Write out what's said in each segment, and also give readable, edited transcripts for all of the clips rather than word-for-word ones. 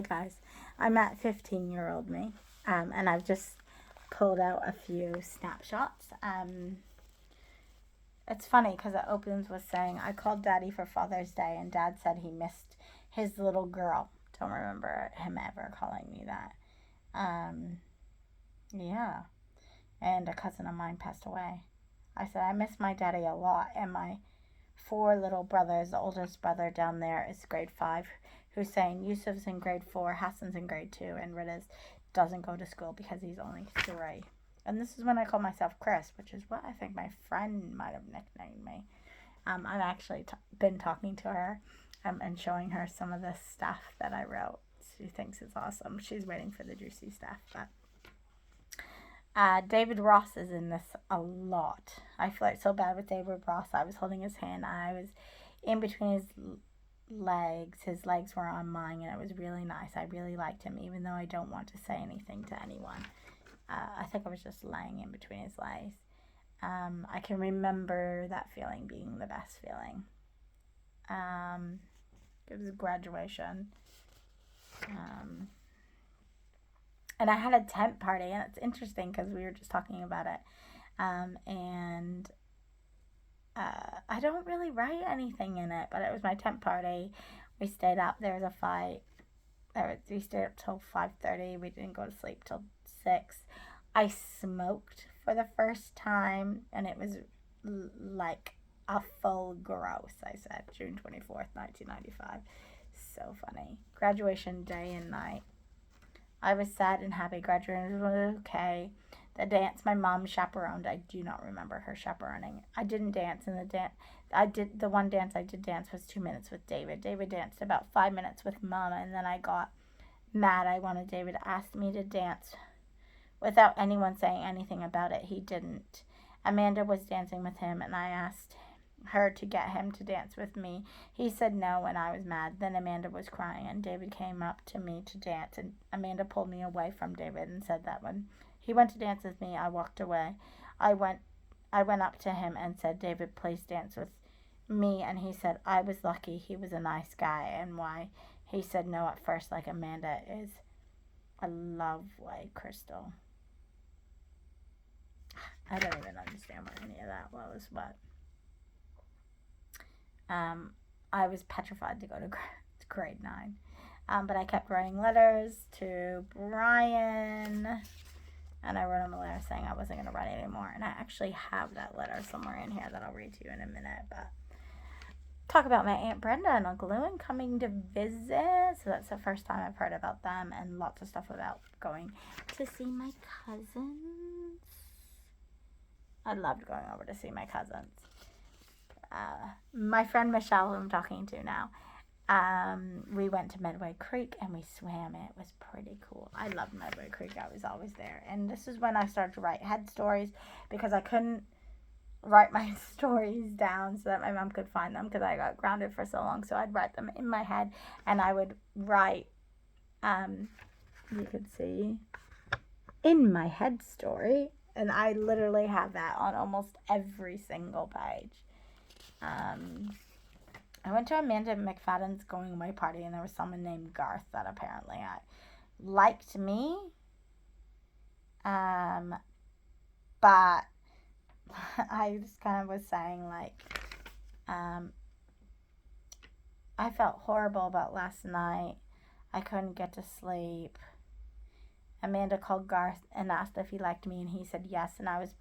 Hi guys, I'm at 15-year-old me, and I've just pulled out a few snapshots. It's funny because it opens with saying, I called Daddy for Father's Day, and Dad said he missed his little girl. Don't remember him ever calling me that. Um, yeah, and a cousin of mine passed away. I said, I miss my daddy a lot, and my four little brothers. The oldest brother down there is grade 5. Hussein, Yusuf's in grade 4, Hassan's in grade 2, and Riddaz doesn't go to school because he's only 3. And this is when I call myself Chris, which is what I think my friend might have nicknamed me. I've actually been talking to her and showing her some of the stuff that I wrote. She thinks it's awesome. She's waiting for the juicy stuff, but David Ross is in this a lot. I feel like so bad with David Ross. I was holding his hand. I was in between his legs. His legs were on mine, and it was really nice. I really liked him, even though I don't want to say anything to anyone. I think I was just laying in between his legs. I can remember that feeling being the best feeling. It was graduation. And I had a tent party, and it's interesting because we were just talking about it. And I don't really write anything in it, but it was my tent party. We stayed up. There was a fight. We stayed up till 5:30. We didn't go to sleep till 6. I smoked for the first time, and it was like a full gross. I said June 24th, 1995. So funny. Graduation day and night. I was sad and happy. Graduation was okay. The dance my mom chaperoned, I do not remember her chaperoning. I didn't dance in the dance. The one dance I did dance was 2 minutes with David. David danced about 5 minutes with Mama, and then I got mad. I wanted David to ask me to dance without anyone saying anything about it. He didn't. Amanda was dancing with him, and I asked her to get him to dance with me. He said no, and I was mad. Then Amanda was crying, and David came up to me to dance, and Amanda pulled me away from David and said that when he went to dance with me, I walked away. I went up to him and said, David, please dance with me, and he said I was lucky he was a nice guy, and why he said no at first, like Amanda is a lovely Crystal. I don't even understand what any of that was, but I was petrified to go to grade 9. But I kept writing letters to Brian, and I wrote him a letter saying I wasn't going to write anymore. And I actually have that letter somewhere in here that I'll read to you in a minute. But talk about my Aunt Brenda and Uncle Owen coming to visit. So that's the first time I've heard about them, and lots of stuff about going to see my cousins. I loved going over to see my cousins. My friend Michelle, who I'm talking to now, we went to Medway Creek and we swam. It was pretty cool. I loved Medway Creek. I was always there. And this is when I started to write head stories, because I couldn't write my stories down so that my mom could find them, because I got grounded for so long. So I'd write them in my head, and I would write, you could see, in my head story. And I literally have that on almost every single page. I went to Amanda McFadden's going away party, and there was someone named Garth that apparently liked me. But I just kind of was saying, like, I felt horrible about last night. I couldn't get to sleep. Amanda called Garth and asked if he liked me, and he said yes, and I was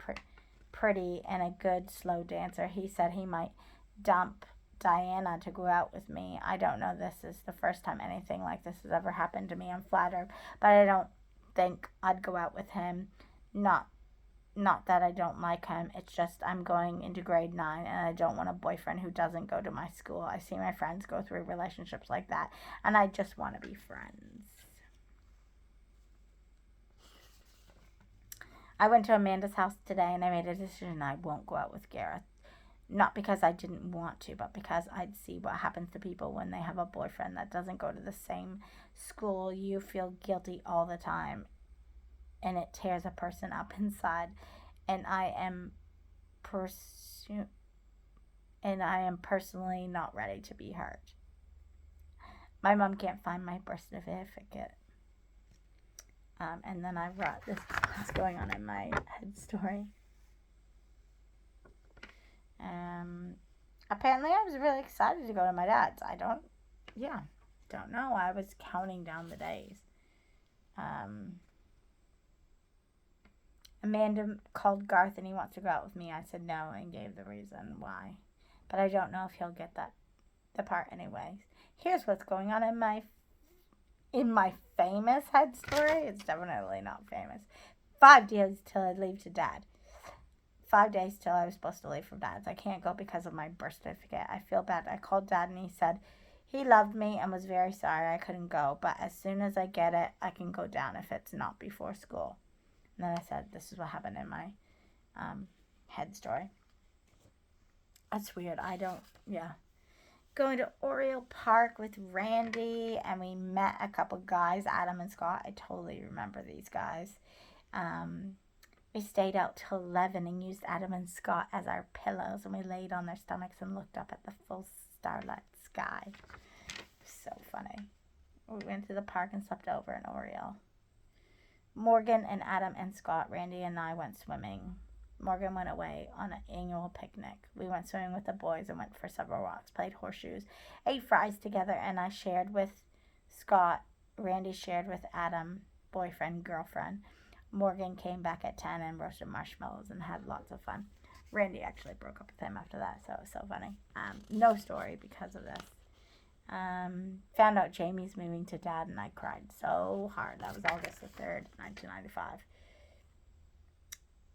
pretty and a good slow dancer. He said he might dump Diana to go out with me. I don't know, this is the first time anything like this has ever happened to me. I'm flattered, but I don't think I'd go out with him. Not that I don't like him. It's just I'm going into grade 9, and I don't want a boyfriend who doesn't go to my school. I see my friends go through relationships like that, and I just want to be friends. I went to Amanda's house today, and I made a decision I won't go out with Gareth. Not because I didn't want to, but because I'd see what happens to people when they have a boyfriend that doesn't go to the same school. You feel guilty all the time, and it tears a person up inside. And I am personally not ready to be hurt. My mom can't find my birth certificate. And then I wrote this is going on in my head story. Apparently I was really excited to go to my dad's. Don't know. I was counting down the days. Amanda called Garth and he wants to go out with me. I said no and gave the reason why. But I don't know if he'll get the part anyways. Here's what's going on in my famous head story. It's definitely not famous. 5 days till I leave to dad. 5 days till I was supposed to leave from dad's. I can't go because of my birth certificate. I feel bad. I called dad and he said he loved me and was very sorry I couldn't go. But as soon as I get it, I can go down if it's not before school. And then I said, this is what happened in my head story. That's weird. Going to Oriole Park with Randy, and we met a couple guys, Adam and Scott. I totally remember these guys. We stayed out till 11 and used Adam and Scott as our pillows, and we laid on their stomachs and looked up at the full starlit sky. So funny. We went to the park and slept over in Oriole. Morgan and Adam and Scott, Randy and I went swimming. Morgan went away on an annual picnic. We went swimming with the boys and went for several walks, played horseshoes, ate fries together, and I shared with Scott. Randy shared with Adam, boyfriend, girlfriend. Morgan came back at 10 and roasted marshmallows and had lots of fun. Randy actually broke up with him after that, so it was so funny. No story because of this. Found out Jamie's moving to dad, and I cried so hard. That was August the 3rd, 1995.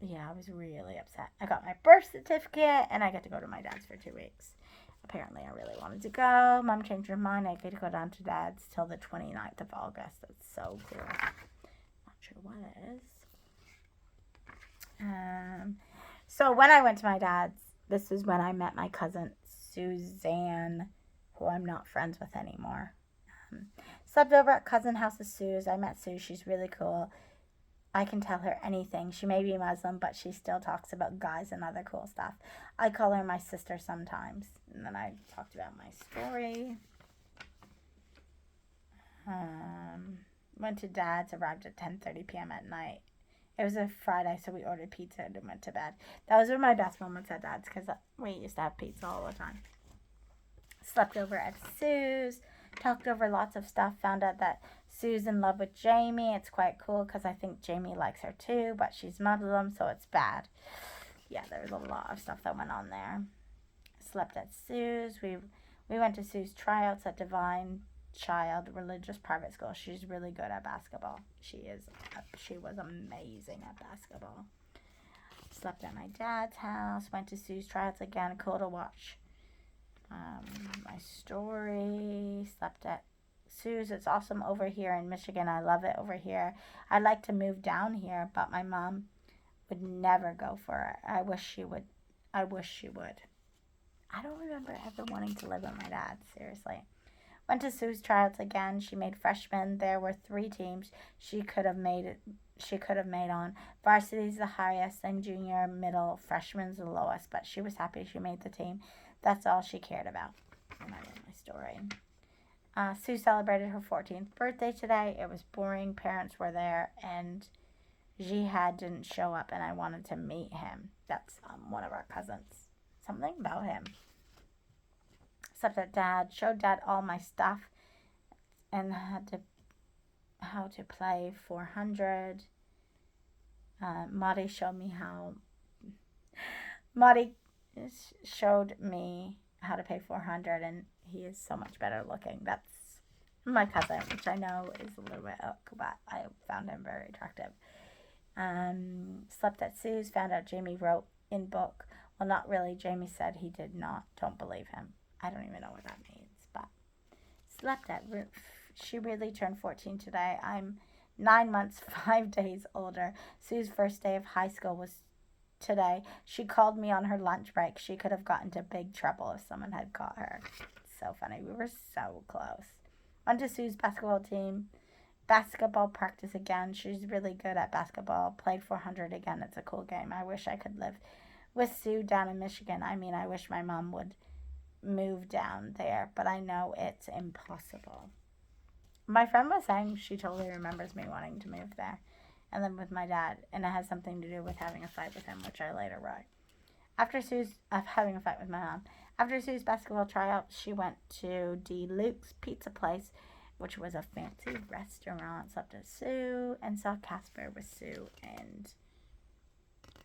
Yeah, I was really upset. I got my birth certificate, and I got to go to my dad's for 2 weeks. Apparently, I really wanted to go. Mom changed her mind. I get to go down to dad's till the 29th of August. That's so cool. Not sure what it is. So when I went to my dad's, this is when I met my cousin Suzanne, who I'm not friends with anymore. Slept over at cousin house of Sue's. I met Sue. She's really cool. I can tell her anything. She may be Muslim, but she still talks about guys and other cool stuff. I call her my sister sometimes. And then I talked about my story. Went to dad's, arrived at 10:30 p.m. at night. It was a Friday, so we ordered pizza and went to bed. Those were my best moments at dad's because we used to have pizza all the time. Slept over at Sue's, talked over lots of stuff, found out that Sue's in love with Jamie. It's quite cool because I think Jamie likes her too, but she's Muslim, so it's bad. Yeah, there was a lot of stuff that went on there. Slept at Sue's. We went to Sue's tryouts at Divine Child Religious Private School. She's really good at basketball. She was amazing at basketball. Slept at my dad's house. Went to Sue's tryouts again. Cool to watch. My story. Slept at Sue's. It's awesome over here in Michigan. I love it over here. I'd like to move down here, but my mom would never go for it. I wish she would. I don't remember ever wanting to live with my dad, seriously. Went to Sue's tryouts again. She made freshmen. There were 3 teams she could have made on. Varsity's the highest, and junior, middle, freshman's the lowest, but she was happy she made the team. That's all she cared about. And I read my story. Sue celebrated her 14th birthday today. It was boring. Parents were there, and Jihad didn't show up, and I wanted to meet him. That's one of our cousins. Something about him. Slept at dad. Showed dad all my stuff, and how to play 400. Marty showed me how. Marty showed me how to pay 400, and he is so much better looking. That's my cousin, which I know is a little bit up, but I found him very attractive. Slept at Sue's, found out Jamie wrote in book. Well, not really. Jamie said he did not. Don't believe him. I don't even know what that means, but slept at Ruth. She really turned 14 today. I'm 9 months, 5 days older. Sue's first day of high school was today. She called me on her lunch break. She could have gotten into big trouble if someone had caught her. So funny. We were so close. Went to Sue's basketball team. Basketball practice again. She's really good at basketball. Played 400 again. It's a cool game. I wish I could live with Sue down in Michigan. I mean, I wish my mom would move down there, but I know it's impossible. My friend was saying she totally remembers me wanting to move there and live with my dad, and it has something to do with having a fight with him, which I later wrote. After Sue's having a fight with my mom. After Sue's basketball tryout, she went to De Luke's Pizza Place, which was a fancy restaurant. Slept at Sue and saw Casper with Sue and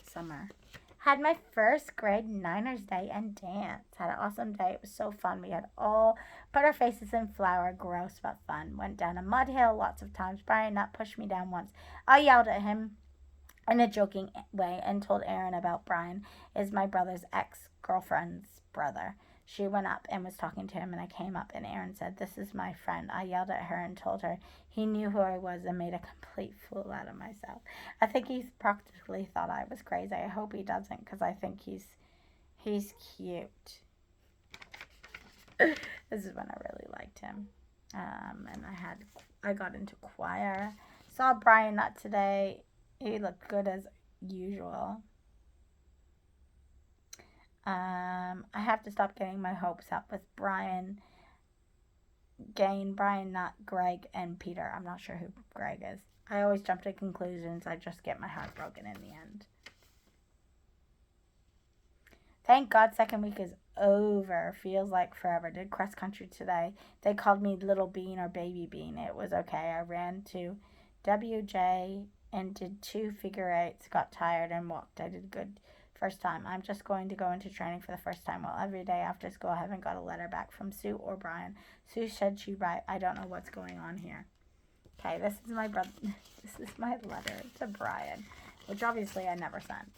Summer. Had my first grade Niners day and dance. Had an awesome day. It was so fun. We had all put our faces in flour. Gross but fun. Went down a mud hill lots of times. Brian Nutt pushed me down once. I yelled at him in a joking way and told Erin about Brian is my brother's ex-girlfriend's brother. She went up and was talking to him, and I came up, and Erin said, "This is my friend." I yelled at her and told her he knew who I was and made a complete fool out of myself. I think he's practically thought I was crazy. I hope he doesn't, because I think he's cute. This is when I really liked him. And I got into choir. Saw Brian Nutt today. He looked good as usual. I have to stop getting my hopes up with Brian Gain, Brian Nutt, Greg, and Peter. I'm not sure who Greg is. I always jump to conclusions. I just get my heart broken in the end. Thank God second week is over. Feels like forever. Did cross country today. They called me Little Bean or Baby Bean. It was okay. I ran to WJ and did 2 figure eights, got tired and walked. I did good first time. I'm just going to go into training for the first time. Well, every day after school, I haven't got a letter back from Sue or Brian. Sue said she'd write. I don't know what's going on here. Okay, this is my brother. This is my letter to Brian, which obviously I never sent.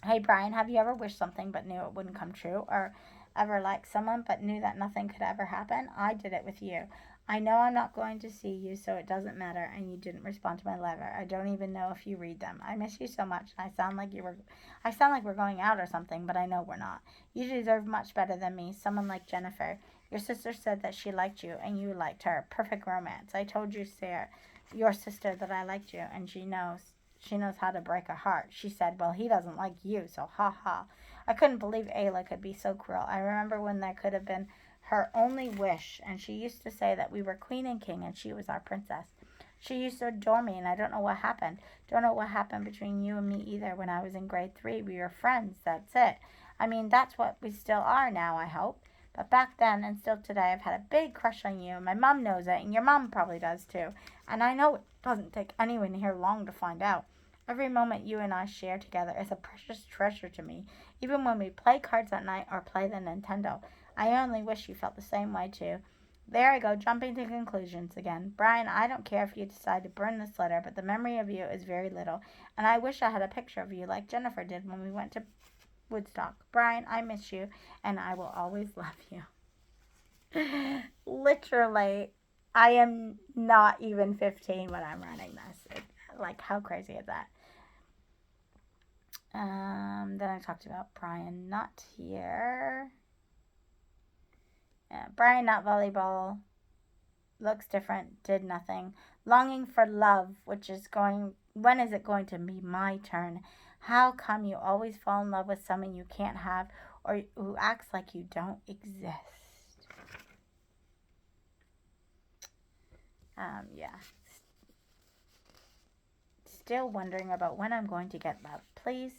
Hey, Brian, have you ever wished something but knew it wouldn't come true? Or ever liked someone but knew that nothing could ever happen? I did it with you. I know I'm not going to see you, so it doesn't matter, and you didn't respond to my letter. I don't even know if you read them. I miss you so much, and I sound like we're going out or something, but I know we're not. You deserve much better than me, someone like Jennifer. Your sister said that she liked you, and you liked her. Perfect romance. I told you, Sarah, your sister, that I liked you, and she knows how to break a heart. She said, well, he doesn't like you, so ha ha. I couldn't believe Ayla could be so cruel. I remember when that could have been her only wish, and she used to say that we were queen and king and she was our princess. She used to adore me, and I don't know what happened. Don't know what happened between you and me either. When I was in grade 3, we were friends. That's it. I mean, that's what we still are now, I hope. But back then and still today, I've had a big crush on you. My mom knows it, and your mom probably does too. And I know it doesn't take anyone here long to find out. Every moment you and I share together is a precious treasure to me, even when we play cards at night or play the Nintendo. I only wish you felt the same way too. There I go, jumping to conclusions again. Brian, I don't care if you decide to burn this letter, but the memory of you is very little, and I wish I had a picture of you like Jennifer did when we went to Woodstock. Brian, I miss you, and I will always love you. Literally, I am not even 15 when I'm writing this. Like, how crazy is that? Then I talked about Brian Nutt here. Brian Nutt volleyball looks different, did nothing. Longing for love, when is it going to be my turn? How come you always fall in love with someone you can't have or who acts like you don't exist? Yeah. Still wondering about when I'm going to get love. Please,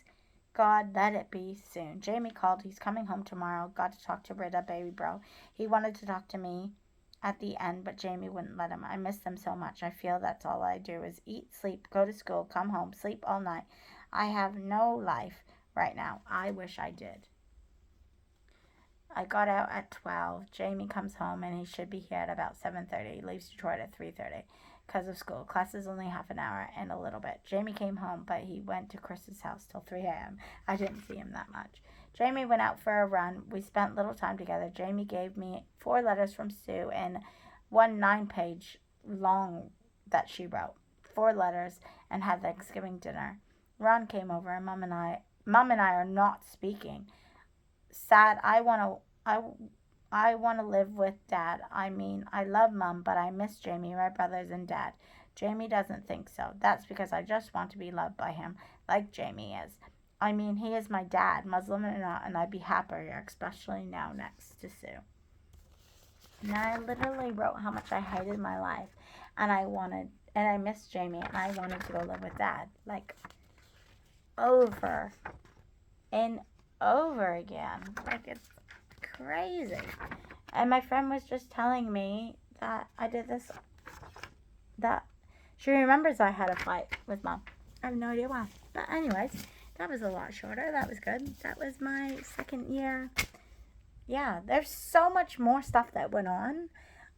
God, let it be soon. Jamie called. He's coming home tomorrow. Got to talk to Britta, baby bro. He wanted to talk to me at the end, but Jamie wouldn't let him. I miss them so much. I feel that's all I do is eat, sleep, go to school, come home, sleep all night. I have no life right now. I wish I did. I got out at 12. Jamie comes home, and he should be here at about 7:30. He leaves Detroit at 3:30 because of school. Class is only half an hour and a little bit. Jamie came home, but he went to Chris's house till 3 a.m. I didn't see him that much. Jamie went out for a run. We spent little time together. Jamie gave me 4 letters from Sue and one 9-page long that she wrote. 4 letters, and had Thanksgiving dinner. Ron came over, and Mom and I are not speaking. Sad. I want to live with Dad. I mean, I love Mom, but I miss Jamie, my brothers, and Dad. Jamie doesn't think so. That's because I just want to be loved by him, like Jamie is. I mean, he is my dad, Muslim or not, and I'd be happier, especially now next to Sue. And I literally wrote how much I hated my life, and I missed Jamie, and I wanted to go live with Dad, like, over and over again. Like, it's crazy. And my friend was just telling me that I did this, that she remembers I had a fight with Mom. I have no idea why. But anyways, that was a lot shorter. That was good. That was my second year. Yeah, there's so much more stuff that went on,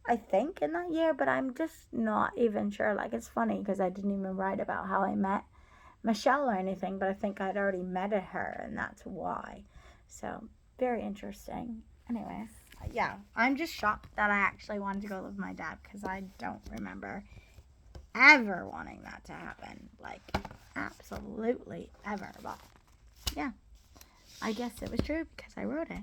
I think, in that year, but I'm just not even sure. Like, it's funny because I didn't even write about how I met Michelle or anything, but I think I'd already met her, and that's why. So, very interesting. Anyways, yeah, I'm just shocked that I actually wanted to go live with my dad because I don't remember ever wanting that to happen. Like, absolutely ever. But, yeah, I guess it was true because I wrote it.